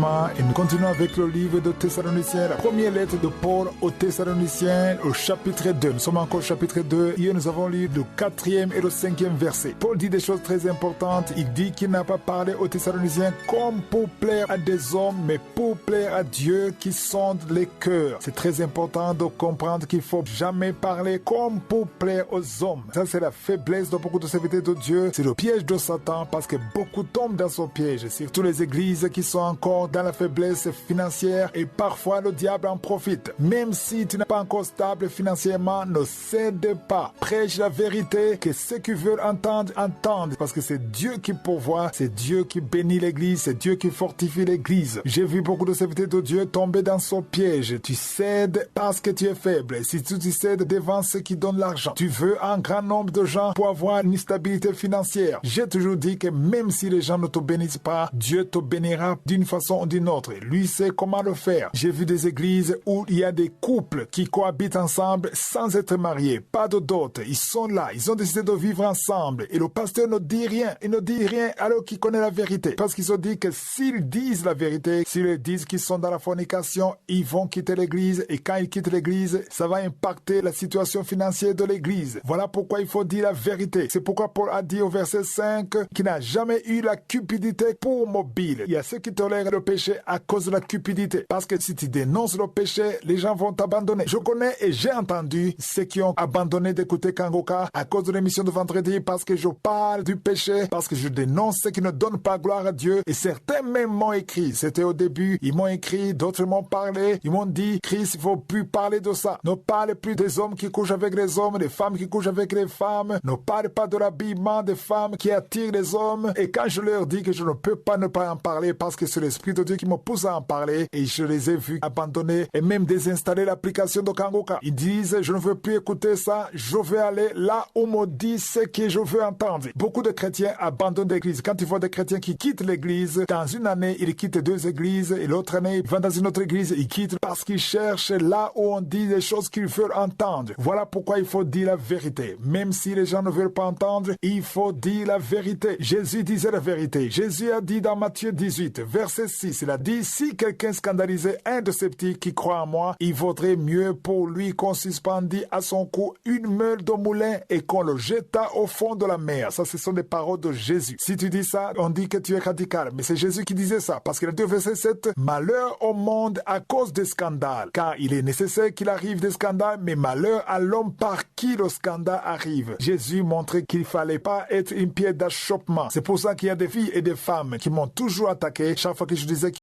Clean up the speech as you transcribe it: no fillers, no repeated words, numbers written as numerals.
enseignements et nous continuons avec le livre de Thessaloniciens, la première lettre de Paul aux Thessaloniciens au chapitre 2. Nous sommes encore au chapitre 2. Hier, nous avons lu le 4e et le 5e verset. Paul dit des choses très importantes. Il dit qu'il n'a pas parlé aux Thessaloniciens comme pour plaire à des hommes, mais pour plaire à Dieu qui sonde les cœurs. C'est très important de comprendre qu'il ne faut jamais parler comme pour plaire aux hommes. Ça, c'est la faiblesse de beaucoup de serviteurs de Dieu. C'est le piège de Satan parce que beaucoup tombent dans son piège. Surtout les églises qui sont encore dans la faiblesse financière et parfois le diable en profite. Même si tu n'es pas encore stable financièrement, ne cède pas. Prêche la vérité, que ceux qui veulent entendre, entendent. Parce que c'est Dieu qui pourvoit, c'est Dieu qui bénit l'église, c'est Dieu qui fortifie l'église. J'ai vu beaucoup de serviteurs de Dieu tomber dans son piège. Tu cèdes parce que tu es faible. Si tu cèdes devant ceux qui donnent l'argent, tu veux un grand nombre de gens pour avoir une stabilité financière. J'ai toujours dit que même si les gens ne te bénissent pas, Dieu te bénira d'une façon ou d'une autre. Lui sait comment le faire. J'ai vu des églises où il y a des couples qui cohabitent ensemble sans être mariés. Pas de dot. Ils sont là. Ils ont décidé de vivre ensemble. Et le pasteur ne dit rien. Il ne dit rien alors qu'il connaît la vérité. Parce qu'ils ont dit que s'ils disent la vérité, s'ils disent qu'ils sont dans la fornication, ils vont quitter l'église. Et quand ils quittent l'église, ça va impacter la situation financière de l'église. Voilà pourquoi il faut dire la vérité. C'est pourquoi Paul a dit au verset 5 qu'il n'a jamais eu la cupidité pour mobile. Il y a ceux qui tolèrent le péché à cause de la cupidité. Parce que si tu dénonces le péché, les gens vont t'abandonner. Je connais et j'ai entendu ceux qui ont abandonné d'écouter Kangoka à cause de l'émission de vendredi parce que je parle du péché, parce que je dénonce ceux qui ne donnent pas gloire à Dieu. Et certains même m'ont écrit. C'était au début. Ils m'ont écrit, d'autres m'ont parlé. Ils m'ont dit, Chris, il faut plus parler de ça. Ne parle plus des hommes qui couchent avec les hommes, des femmes qui couchent avec les femmes. Ne parle pas de l'habillement des femmes qui attirent les hommes. Et quand je leur dis que je ne peux pas ne pas en parler parce que c'est l'Esprit de Dieu qui me pousse à en parler, et je les ai vus abandonner et même désinstaller l'application de Kangoka. Ils disent, je ne veux plus écouter ça, je veux aller là où me dit ce que je veux entendre. Beaucoup de chrétiens abandonnent l'église. Quand tu vois des chrétiens qui quittent l'église, dans une année, ils quittent 2 églises et l'autre année, ils vont dans une autre église, ils quittent parce qu'ils cherchent là où on dit les choses qu'ils veulent entendre. Voilà pourquoi il faut dire la vérité. Même si les gens ne veulent pas entendre, il faut dire la vérité. Jésus disait la vérité. Jésus a dit dans Matthieu 18, verset 6, il a dit, si quelqu'un scandalisait un de ces petits qui croit en moi, il vaudrait mieux pour lui qu'on suspendit à son cou une meule de moulin et qu'on le jeta au fond de la mer. Ça, ce sont des paroles de Jésus. Si tu dis ça, on dit que tu es radical. Mais c'est Jésus qui disait ça. Parce qu'il a dit au verset 7, malheur au monde à cause des scandales. Car il est nécessaire qu'il arrive des scandales, mais malheur à l'homme par qui le scandale arrive. Jésus montrait qu'il ne fallait pas être une pierre d'achoppement. C'est pour ça qu'il y a des filles et des femmes qui m'ont toujours attaqué chaque fois que je disais